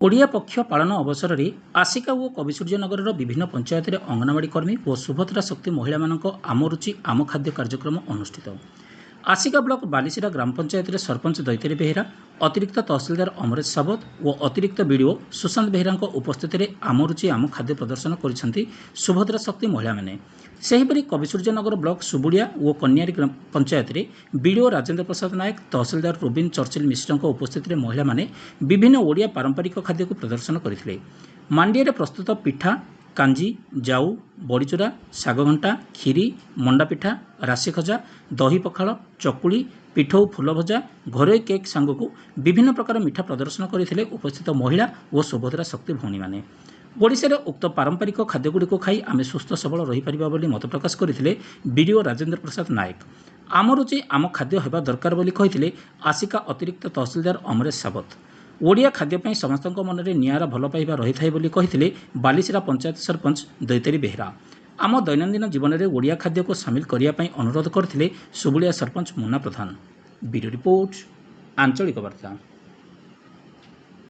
ଓଡ଼ିଆ ପକ୍ଷ ପାଳନ ଅବସରରେ ଆସିକା ଓ କବିସୂର୍ଯ୍ୟନଗରର ବିଭିନ୍ନ ପଞ୍ଚାୟତରେ ଅଙ୍ଗନବାଡ଼ି କର୍ମୀ ଓ ସୁଭଦ୍ରା ଶକ୍ତି ମହିଳାମାନଙ୍କ ଆମ ରୁଚି ଆମ ଖାଦ୍ୟ କାର୍ଯ୍ୟକ୍ରମ ଅନୁଷ୍ଠିତ। ଆସିକା ବ୍ଲକ ବାଲିସିରା ଗ୍ରାମ ପଞ୍ଚାୟତରେ ସରପଞ୍ଚ ଦୈତାରୀ ବେହେରା, ଅତିରିକ୍ତ ତହସିଲଦାର ଅମରେଶ ସାବତ ଓ ଅତିରିକ୍ତ ବିଡ଼ିଓ ସୁଶାନ୍ତ ବେହେରାଙ୍କ ଉପସ୍ଥିତିରେ ଆମ ରୁଚି ଆମ ଖାଦ୍ୟ ପ୍ରଦର୍ଶନ କରିଛନ୍ତି ସୁଭଦ୍ରା ଶକ୍ତି ମହିଳାମାନେ। ସେହିପରି କବିସୂର୍ଯ୍ୟନଗର ବ୍ଲକ ସୁବୁଡ଼ିଆ ଓ କନ୍ୟାରୀ ପଞ୍ଚାୟତରେ ବିଡ଼ିଓ ରାଜେନ୍ଦ୍ର ପ୍ରସାଦ ନାୟକ, ତହସିଲଦାର ରୁବିନ ଚର୍ଚ୍ଚିଲ ମିଶ୍ରଙ୍କ ଉପସ୍ଥିତିରେ ମହିଳାମାନେ ବିଭିନ୍ନ ଓଡ଼ିଆ ପାରମ୍ପରିକ ଖାଦ୍ୟକୁ ପ୍ରଦର୍ଶନ କରିଥିଲେ। ମାଣ୍ଡିଆରେ ପ୍ରସ୍ତୁତ ପିଠା, କାଞ୍ଜି, ଜାଉ, ବଡ଼ିଚୁରା, ଶାଗଘଣ୍ଟା, କ୍ଷୀରି, ମଣ୍ଡାପିଠା, ରାଶି ଖଜା, ଦହି ପଖାଳ, ଚକୁଳି, ପିଠଉ ଫୁଲଭଜା, ଘରୋଇ କେକ୍ ସାଙ୍ଗକୁ ବିଭିନ୍ନ ପ୍ରକାର ମିଠା ପ୍ରଦର୍ଶନ କରିଥିଲେ ଉପସ୍ଥିତ ମହିଳା ଓ ସୁଭଦ୍ରା ଶକ୍ତି ଭଉଣୀମାନେ। ଓଡ଼ିଶାରେ ଉକ୍ତ ପାରମ୍ପରିକ ଖାଦ୍ୟଗୁଡ଼ିକୁ ଖାଇ ଆମେ ସୁସ୍ଥ ସବଳ ରହିପାରିବା ବୋଲି ମତ ପ୍ରକାଶ କରିଥିଲେ ବିଡ଼ିଓ ରାଜେନ୍ଦ୍ର ପ୍ରସାଦ ନାୟକ। ଆମ ରୁଚି ଆମ ଖାଦ୍ୟ ହେବା ଦରକାର ବୋଲି କହିଥିଲେ ଆସିକା ଅତିରିକ୍ତ ତହସିଲଦାର ଅମରେଶ ସାବତ। ଓଡ଼ିଆ ଖାଦ୍ୟ ପାଇଁ ସମସ୍ତଙ୍କ ମନରେ ନିଆରା ଭଲ ପାଇବା ରହିଥାଏ ବୋଲି କହିଥିଲେ ବାଲିସିରା ପଞ୍ଚାୟତ ସରପଞ୍ଚ ଦୈତାରୀ ବେହେରା। ଆମ ଦୈନନ୍ଦିନ ଜୀବନରେ ଓଡ଼ିଆ ଖାଦ୍ୟକୁ ସାମିଲ କରିବା ପାଇଁ ଅନୁରୋଧ କରିଥିଲେ ସୁବୁଳିଆ ସରପଞ୍ଚ ମୁନା ପ୍ରଧାନ। ବ୍ୟୁରୋ ରିପୋର୍ଟ, ଆଞ୍ଚଳିକ ବାର୍ତ୍ତା।